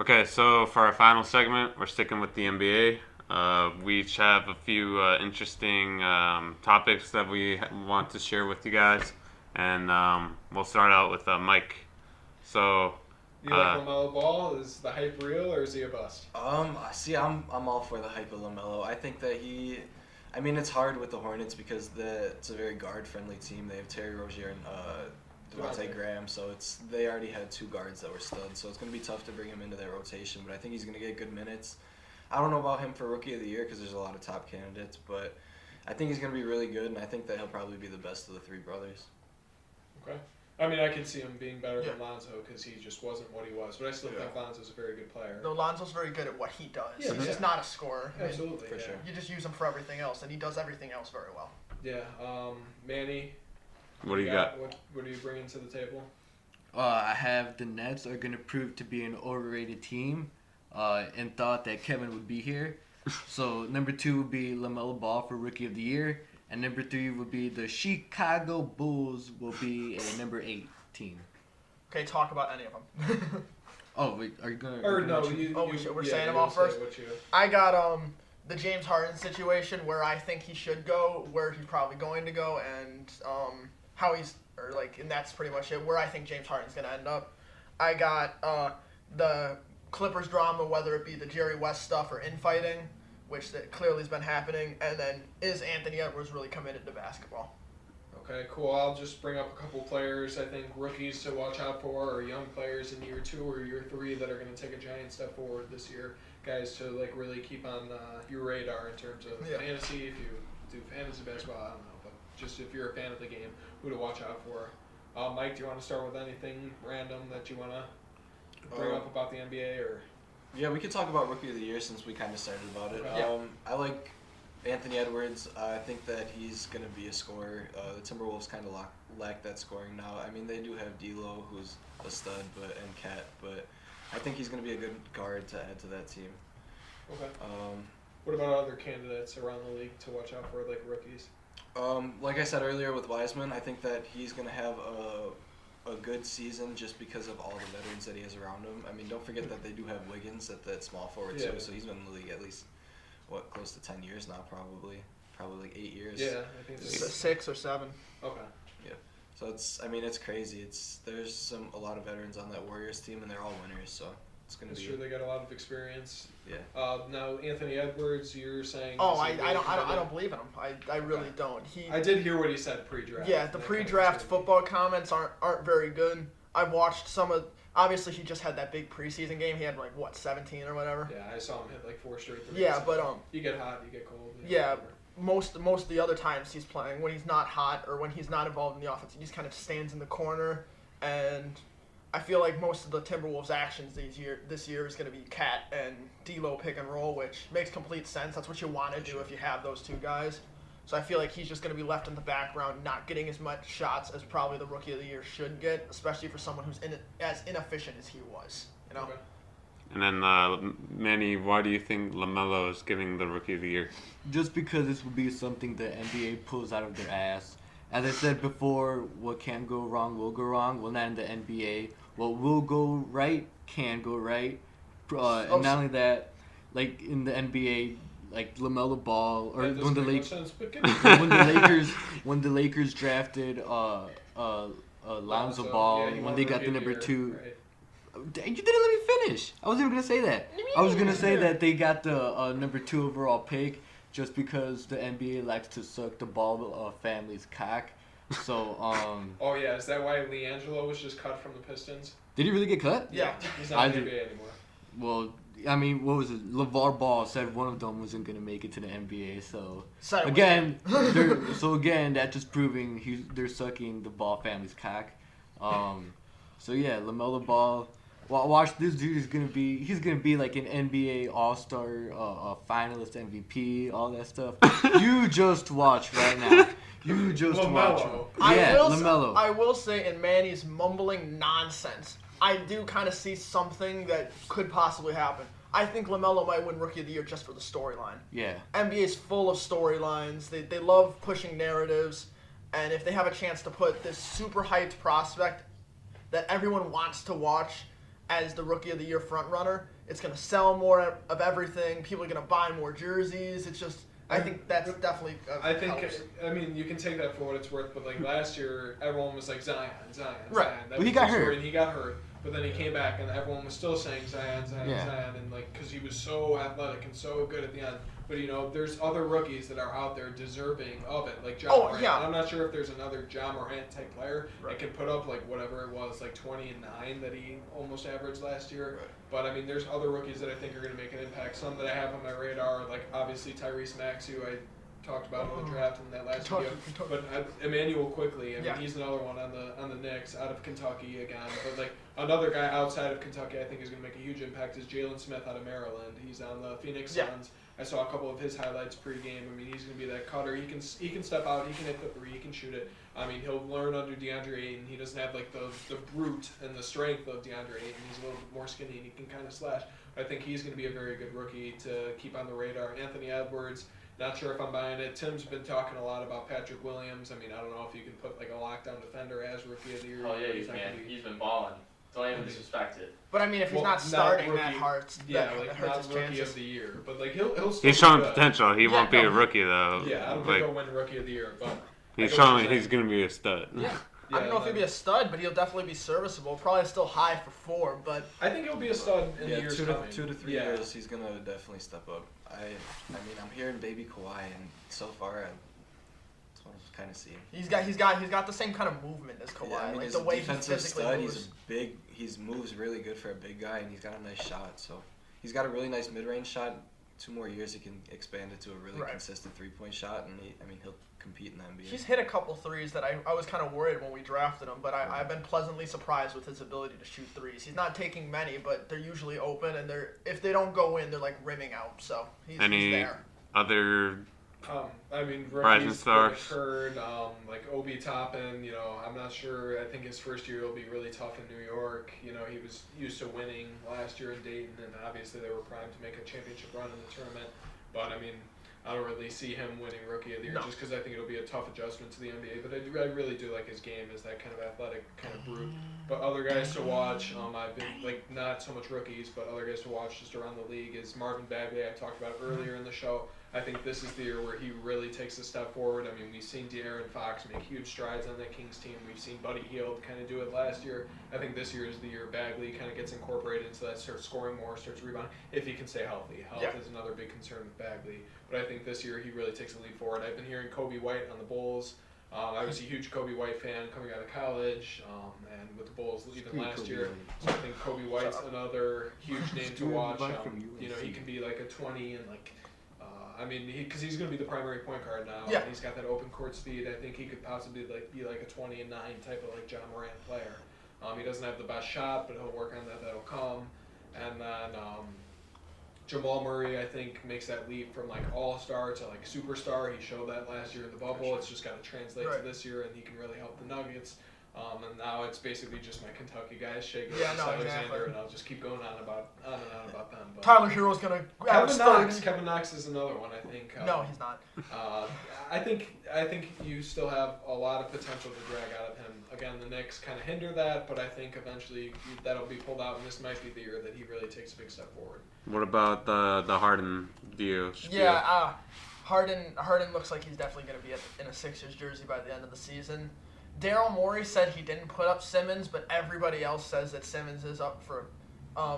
Okay, so for our final segment, we're sticking with the NBA. We each have a few interesting topics that we want to share with you guys, and we'll start out with Mike. So, You like Lamelo Ball? Is the hype real or is he a bust? I'm all for the hype of Lamelo. I think that it's hard with the Hornets because it's a very guard-friendly team. They have Terry Rozier and Devontae Graham, so they already had two guards that were studs, so it's going to be tough to bring him into their rotation, but I think he's going to get good minutes. I don't know about him for Rookie of the Year because there's a lot of top candidates, but I think he's going to be really good, and I think that he'll probably be the best of the three brothers. Okay. I mean, I could see him being better than Lonzo because he just wasn't what he was, but I still think Lonzo's a very good player. No, Lonzo's very good at what he does. Yeah, he's just not a scorer. Absolutely, for sure. You just use him for everything else, and he does everything else very well. Yeah. Manny, what do you got? What are you bringing to the table? I have the Nets are going to prove to be an overrated team and thought that Kevin would be here. So number 2 would be LaMelo Ball for Rookie of the Year. And number 3 would be the Chicago Bulls will be a number 8 team. Okay, talk about any of them. Oh, wait, are you going to... Or no, we're saying them all first? I got the James Harden situation where I think he should go, where he's probably going to go, and how he's... and that's pretty much it, where I think James Harden's going to end up. I got the Clippers drama, whether it be the Jerry West stuff or infighting, which that clearly has been happening, and then is Anthony Edwards really committed to basketball? Okay, cool. I'll just bring up a couple players, I think rookies to watch out for, or young players in year 2 or year 3 that are going to take a giant step forward this year. Guys to really keep on your radar in terms of fantasy. If you do fantasy basketball, I don't know, but just if you're a fan of the game, who to watch out for. Mike, do you want to start with anything random that you want to bring up about the NBA or? Yeah, we could talk about Rookie of the Year since we kind of started about it. I like Anthony Edwards. I think that he's going to be a scorer. The Timberwolves kind of lack that scoring now. I mean, they do have D'Lo, who's a stud, and Cat, but I think he's going to be a good guard to add to that team. Okay. What about other candidates around the league to watch out for, like rookies? Like I said earlier with Wiseman, I think that he's going to have a good season just because of all the veterans that he has around him. I mean, don't forget that they do have Wiggins at that small forward too, so he's been in the league at least, close to 10 years now probably like 8 years. Yeah, I think it's 6 or 7. Okay. Yeah. So it's crazy. There's a lot of veterans on that Warriors team, and they're all winners, so it's going to be. Sure, they got a lot of experience. Yeah. Now Anthony Edwards, you're saying. Oh, I don't believe in him. I really don't. I did hear what he said pre-draft. Yeah, the pre-draft football comments aren't very good. I've watched some of. Obviously, he just had that big preseason game. He had 17 or whatever. Yeah, I saw him hit 4 straight threes. Yeah, but you get hot, you get cold. Yeah. Most of the other times he's playing, when he's not hot or when he's not involved in the offense, he just kind of stands in the corner. And I feel like most of the Timberwolves' actions this year is going to be Cat and D'Lo pick and roll, which makes complete sense. That's what you want to do if you have those two guys. So I feel like he's just going to be left in the background, not getting as much shots as probably the Rookie of the Year should get, especially for someone who's as inefficient as he was. You know. Okay. And then, Manny, why do you think LaMelo is getting the Rookie of the Year? Just because this will be something the NBA pulls out of their ass. As I said before, what can go wrong will go wrong. Well, not in the NBA. What will go right can go right. And not only that, like in the NBA, like LaMelo Ball, or when the Lakers drafted Lonzo Ball, when they got the number 2. Right. You didn't let me finish. I wasn't even going to say that. I was going to say that they got the number 2 overall pick just because the NBA likes to suck the ball family's cock. So, Oh, yeah. Is that why LiAngelo was just cut from the Pistons? Did he really get cut? Yeah. He's not in the NBA anymore. Well, I mean, what was it? LeVar Ball said one of them wasn't going to make it to the NBA. So, again, that just proving they're sucking the Ball family's cock. So, yeah, LaMelo Ball. Well, watch, this dude he's gonna be like an NBA All-Star, finalist, MVP, all that stuff. You just watch right now. You just watch. Yeah, LaMelo. I will say, in Manny's mumbling nonsense, I do kind of see something that could possibly happen. I think LaMelo might win Rookie of the Year just for the storyline. Yeah. NBA's full of storylines. They love pushing narratives, and if they have a chance to put this super hyped prospect that everyone wants to watch as the Rookie of the Year front runner. It's going to sell more of everything. People are going to buy more jerseys. It's just, I think that's definitely helps. I mean, you can take that for what it's worth, but like last year, everyone was like Zion. Right. That But he got hurt. And he got hurt, but then he came back, and everyone was still saying Zion, and like because he was so athletic and so good at the end. But there's other rookies that are out there deserving of it, like Ja Morant. Yeah. I'm not sure if there's another Ja Morant type player Right. that can put up like whatever it was, like 20 and 9 that he almost averaged last year. Right. But I mean, there's other rookies that I think are going to make an impact. Some that I have on my radar, like obviously Tyrese Maxey, who I talked about in the draft in that last video. But Emmanuel Quickly, I mean, he's another one on the Knicks out of Kentucky again. But like another guy outside of Kentucky, I think is going to make a huge impact is Jalen Smith out of Maryland. He's on the Phoenix Suns. I saw a couple of his highlights pregame. I mean, he's going to be that cutter. He can step out. He can hit the three. He can shoot it. I mean, he'll learn under DeAndre Ayton. He doesn't have like the brute and the strength of DeAndre Ayton. He's a little bit more skinny and he can kind of slash. I think he's going to be a very good rookie to keep on the radar. Anthony Edwards. Not sure if I'm buying it. Tim's been talking a lot about Patrick Williams. I mean, I don't know if you can put like a lockdown defender as rookie of the year. Oh yeah, he's been balling. Don't even disrespect it. But I mean, if he's not starting, that hurts. Yeah, that like hurts not his rookie chances. of the year, but like he'll still He's be showing good. potential. He won't be a rookie though. Yeah, I don't think he'll win rookie of the year, but he's showing he's gonna be a stud. Yeah. I don't know if he'll be a stud, but he'll definitely be serviceable. Probably still high for 4, but I think he'll be a stud in the years 2 coming. to 3 years, he's gonna definitely step up. I mean, I'm hearing baby Kawhi, and so far, that's what I'm kind of seeing. he's got the same kind of movement as Kawhi. Yeah, I mean, like he's the a way he defensive physically stud. moves. He moves really good for a big guy, and he's got a nice shot. So he's got a really nice mid-range shot. 2 more years, he can expand it to a really consistent 3-point shot, and he'll compete in the NBA. He's hit a couple threes that I was kind of worried when we drafted him, but I've been pleasantly surprised with his ability to shoot threes. He's not taking many, but they're usually open, and if they don't go in, they're like rimming out. So he's there. Other I mean, rising rookies, stars. Heard, like Obi Toppin, I'm not sure. I think his first year will be really tough in New York. He was used to winning last year in Dayton, and obviously they were primed to make a championship run in the tournament. But I mean, I don't really see him winning Rookie of the Year just because I think it'll be a tough adjustment to the NBA. But I really do like his game as that kind of athletic kind of brute. But other guys to watch, I've been like not so much rookies, but other guys to watch just around the league is Marvin Bagley. I talked about earlier in the show. I think this is the year where he really takes a step forward. I mean, we've seen De'Aaron Fox make huge strides on that Kings team. We've seen Buddy Hield kind of do it last year. I think this year is the year Bagley kind of gets incorporated into that, starts scoring more, starts rebounding, if he can stay healthy. Health is another big concern with Bagley. But I think this year he really takes a leap forward. I've been hearing Kobe White on the Bulls. I was a huge Kobe White fan coming out of college, and with the Bulls even last year. So I think Kobe White's another huge name to watch. He can be like a 20 and like. I mean, because he's going to be the primary point guard now. Yeah. And he's got that open court speed. I think he could possibly be like a 20 and 9 type of like Ja Morant player. He doesn't have the best shot, but he'll work on that. That'll come. And then Jamal Murray, I think, makes that leap from like all-star to like superstar. He showed that last year in the bubble. It's just got to translate to this year, and he can really help the Nuggets. And now it's basically just my Kentucky guys, Shea Alexander, and I'll just keep going on and on about them. But Tyler Hero's gonna Kevin Knox is another one, I think. No, he's not. I think you still have a lot of potential to drag out of him. Again, the Knicks kind of hinder that, but I think eventually that'll be pulled out, and this might be the year that he really takes a big step forward. What about the Harden view? Yeah, Harden looks like he's definitely going to be in a Sixers jersey by the end of the season. Daryl Morey said he didn't put up Simmons, but everybody else says that Simmons is up for,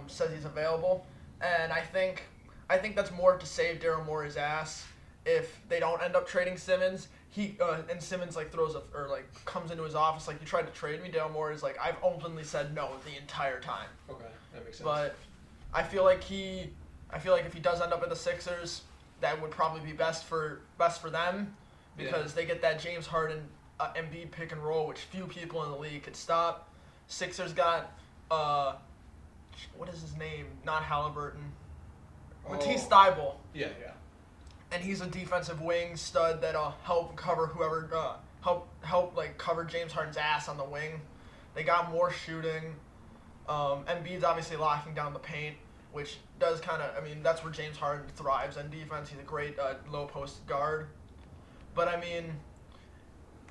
says he's available, and I think that's more to save Daryl Morey's ass if they don't end up trading Simmons. And Simmons comes into his office like, you tried to trade me. Daryl Morey's like, I've openly said no the entire time. Okay, that makes sense. But I feel like if he does end up in the Sixers, that would probably be best for them because they get that James Harden. Embiid pick and roll, which few people in the league could stop. Sixers got, what is his name? Not Halliburton. Matisse Thybulle. Yeah. And he's a defensive wing stud that'll help cover whoever, help cover James Harden's ass on the wing. They got more shooting. Embiid's obviously locking down the paint, which does that's where James Harden thrives on defense. He's a great low post guard. But I mean,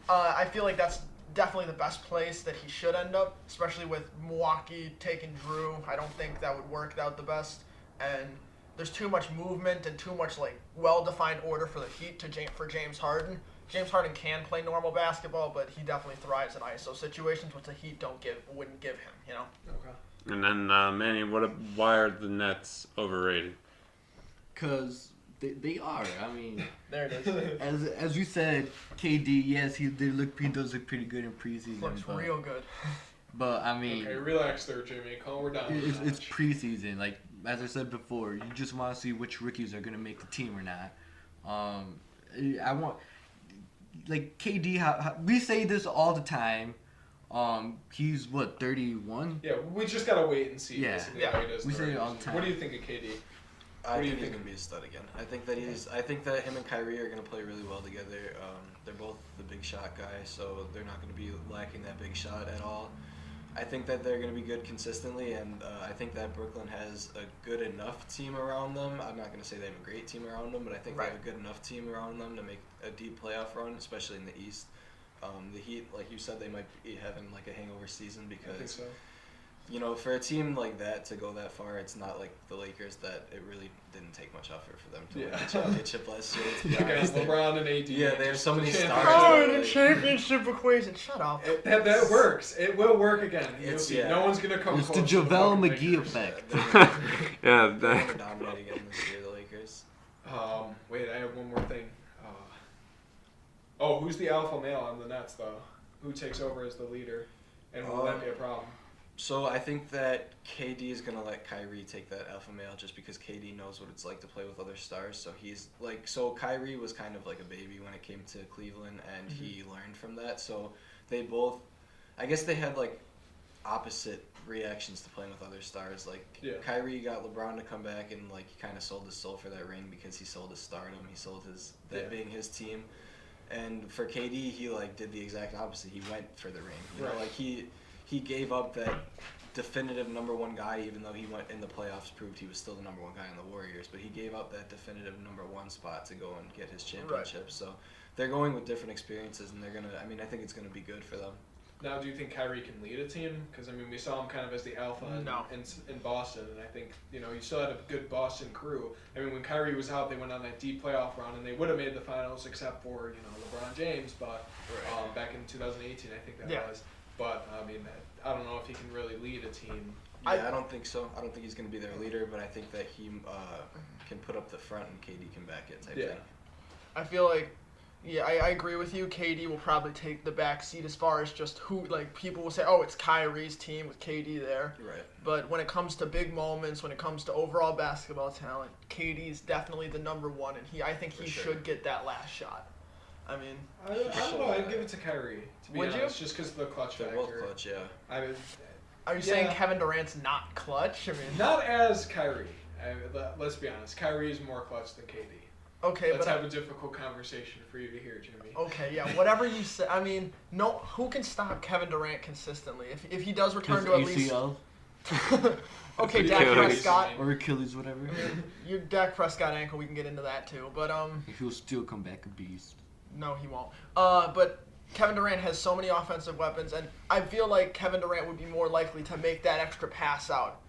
I feel like that's definitely the best place that he should end up, especially with Milwaukee taking Drew. I don't think that would work out the best. And there's too much movement and too much well-defined order for the Heat for James Harden. James Harden can play normal basketball, but he definitely thrives in ISO situations, which the Heat wouldn't give him. Okay. And then Manny, why are the Nets overrated? Because they are. I mean, there it is. as you said, KD. Yes, he does look pretty good in preseason. Looks real good. But I mean, okay, relax there, Jimmy. Calm her down. It's preseason. Like as I said before, you just want to see which rookies are gonna make the team or not. I want KD. We say this all the time. He's 31. Yeah, we just gotta wait and see. Yeah, how he does we say it all the time. What do you think of KD? I think he's gonna be a stud again. I think that him and Kyrie are gonna play really well together. They're both the big shot guy, so they're not gonna be lacking that big shot at all. I think that they're gonna be good consistently, and I think that Brooklyn has a good enough team around them. I'm not gonna say they have a great team around them, but I think they have a good enough team around them to make a deep playoff run, especially in the East. The Heat, like you said, they might be having a hangover season because. I think so. For a team like that to go that far, it's not like the Lakers that it really didn't take much effort for them to win the championship last year. You guys, LeBron and AD. Yeah, they have so many stars. Oh, the championship equation. Shut up. That works. It will work again. No one's going to come It's close the to JaVale the McGee Lakers. effect. Yeah. They're gonna dominate again this year, the Lakers. Wait, I have one more thing. Who's the alpha male on the Nets, though? Who takes over as the leader? And will that be a problem? So I think that KD is going to let Kyrie take that alpha male just because KD knows what it's like to play with other stars. So so Kyrie was kind of like a baby when it came to Cleveland, and he learned from that. So they both, I guess they had opposite reactions to playing with other stars. Kyrie got LeBron to come back, and he kind of sold his soul for that ring because he sold his stardom. He sold being his team. And for KD, he did the exact opposite. He went for the ring. You know, he gave up that definitive number one guy, even though he went in the playoffs, proved he was still the number one guy in the Warriors. But he gave up that definitive number one spot to go and get his championship. So they're going with different experiences, and they're gonna. I mean, I think it's gonna be good for them. Now, do you think Kyrie can lead a team? Because we saw him kind of as the alpha in Boston, and I think you still had a good Boston crew. When Kyrie was out, they went on that deep playoff run, and they would have made the finals except for LeBron James. But back in 2018, I think that was. But I don't know if he can really lead a team. Yeah, I don't think so. I don't think he's going to be their leader, but I think that he can put up the front and KD can back it type thing. I feel I agree with you. KD will probably take the back seat as far as just who, people will say, oh, it's Kyrie's team with KD there. Right. But when it comes to big moments, when it comes to overall basketball talent, KD is definitely the number one, and I think he should get that last shot. I don't know. I'd give it to Kyrie, to be honest, just because of the clutch factor. They're both clutch, yeah. Are you saying Kevin Durant's not clutch? Not as Kyrie. Let's be honest. Kyrie is more clutch than KD. Okay, Let's have a difficult conversation for you to hear, Jimmy. Okay, yeah, whatever you say. Who can stop Kevin Durant consistently? If he does return to at least... Okay, Dak Prescott. Or Achilles, whatever. Your Dak Prescott ankle, we can get into that too. But he'll still come back a beast. No, he won't. But Kevin Durant has so many offensive weapons, and I feel like Kevin Durant would be more likely to make that extra pass out.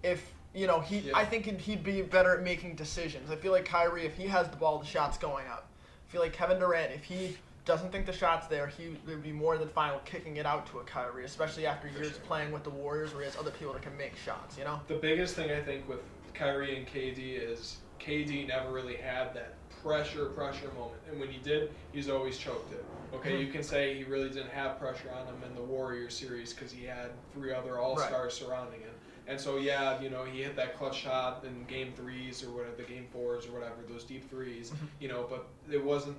I think he'd be better at making decisions. I feel like Kyrie, if he has the ball, the shot's going up. I feel like Kevin Durant, if he doesn't think the shot's there, he would be more than fine with kicking it out to a Kyrie, especially after years playing with the Warriors where he has other people that can make shots, The biggest thing I think with Kyrie and KD is KD never really had that pressure moment. And when he did, he's always choked it. Okay, you can say he really didn't have pressure on him in the Warriors series because he had 3 other all-stars surrounding him. And so, he hit that clutch shot in game 3s or whatever, the game 4s or whatever, those deep 3s, but it wasn't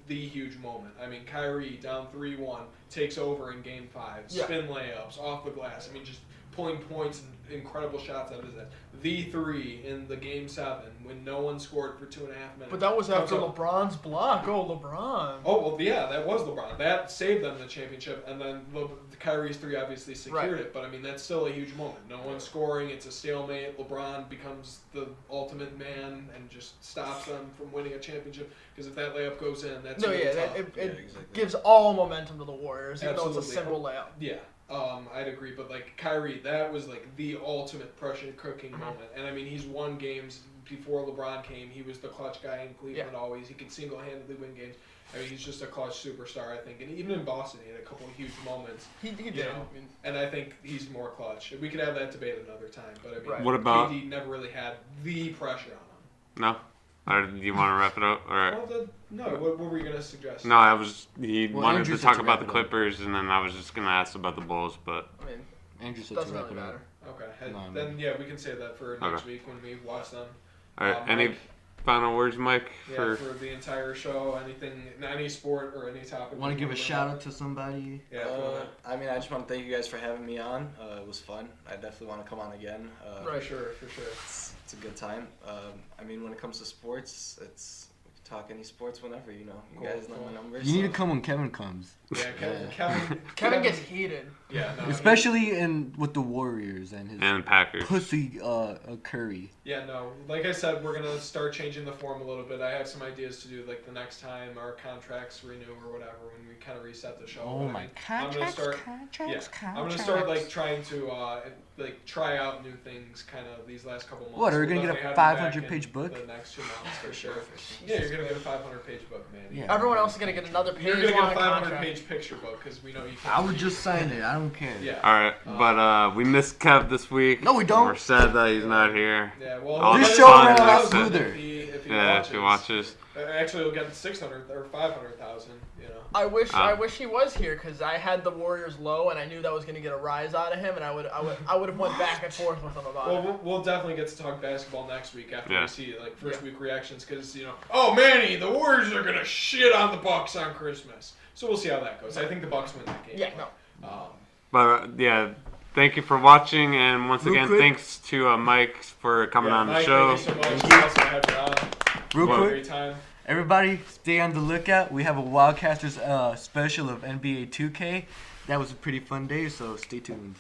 the huge moment. Kyrie down 3-1, takes over in game 5, spin layups, off the glass. Just pulling points and incredible shots out of his head. The 3 in the Game 7 when no one scored for 2.5 minutes. But that was after LeBron's block. Oh, LeBron. Oh, well, yeah, that was LeBron. That saved them the championship, and then Kyrie's 3 obviously secured it, but, I mean, that's still a huge moment. No one scoring, it's a stalemate. LeBron becomes the ultimate man and just stops them from winning a championship, because if that layup goes in, that's really tough. It gives all momentum to the Warriors, even though it's a simple layup. Yeah. I'd agree, but like Kyrie, that was like the ultimate pressure cooking moment. And I mean, he's won games before LeBron came. He was the clutch guy in Cleveland always. He could single-handedly win games. I mean, he's just a clutch superstar, I think. And even in Boston, he had a couple of huge moments. He did. And I think he's more clutch. We could have that debate another time. But I mean, what about KD never really had the pressure on him. No. Or do you want to wrap it up? Or what were you gonna suggest? No, he wanted to talk about the Clippers, and then I was just gonna ask about the Bulls, but I mean, Andrew said doesn't really matter. Okay, then we can say that for next week when we watch them. All right, any final words, Mike? For the entire show, any sport or any topic. Want to give a shout out to somebody? Yeah. I mean, I just want to thank you guys for having me on. It was fun. I definitely want to come on again. For sure. It's a good time. I mean, when it comes to sports, we can talk any sports whenever, you know. You guys know my numbers. You need to come when Kevin comes. Yeah, Kevin gets heated. Yeah, no, especially with the Warriors and his Packers. Pussy Curry. Yeah, no. Like I said, we're gonna start changing the form a little bit. I have some ideas to do like the next time our contracts renew or whatever when we kind of reset the show. Oh my contracts! I'm gonna start like trying to try out new things kind of these last couple months. What, are we gonna get a 500-page book? The next 2 months for sure. Yeah, you're gonna get a 500-page book, man. Yeah. Everyone else is gonna get another page. You're gonna get a 500-page picture book because we know you can't. I would just sign it. I don't care. Yeah. All right, but we missed Kev this week. No, we don't. We're sad that he's not here. Yeah, well, this show ran a lot smoother. If he watches. Actually, he'll get 600 or 500,000. You know. I wish he was here because I had the Warriors low and I knew that was going to get a rise out of him and I would have went back and forth with him about it. Well, we'll definitely get to talk basketball next week after we see first week reactions because oh Manny, the Warriors are gonna shit on the Bucks on Christmas. So we'll see how that goes. I think the Bucks win that game. Yeah, no. But thank you for watching, and once again, thanks to Mike for coming on the show. Thank you so much. It's awesome to have you on. Real quick, great time. Everybody, stay on the lookout. We have a Wildcasters special of NBA 2K. That was a pretty fun day, so stay tuned.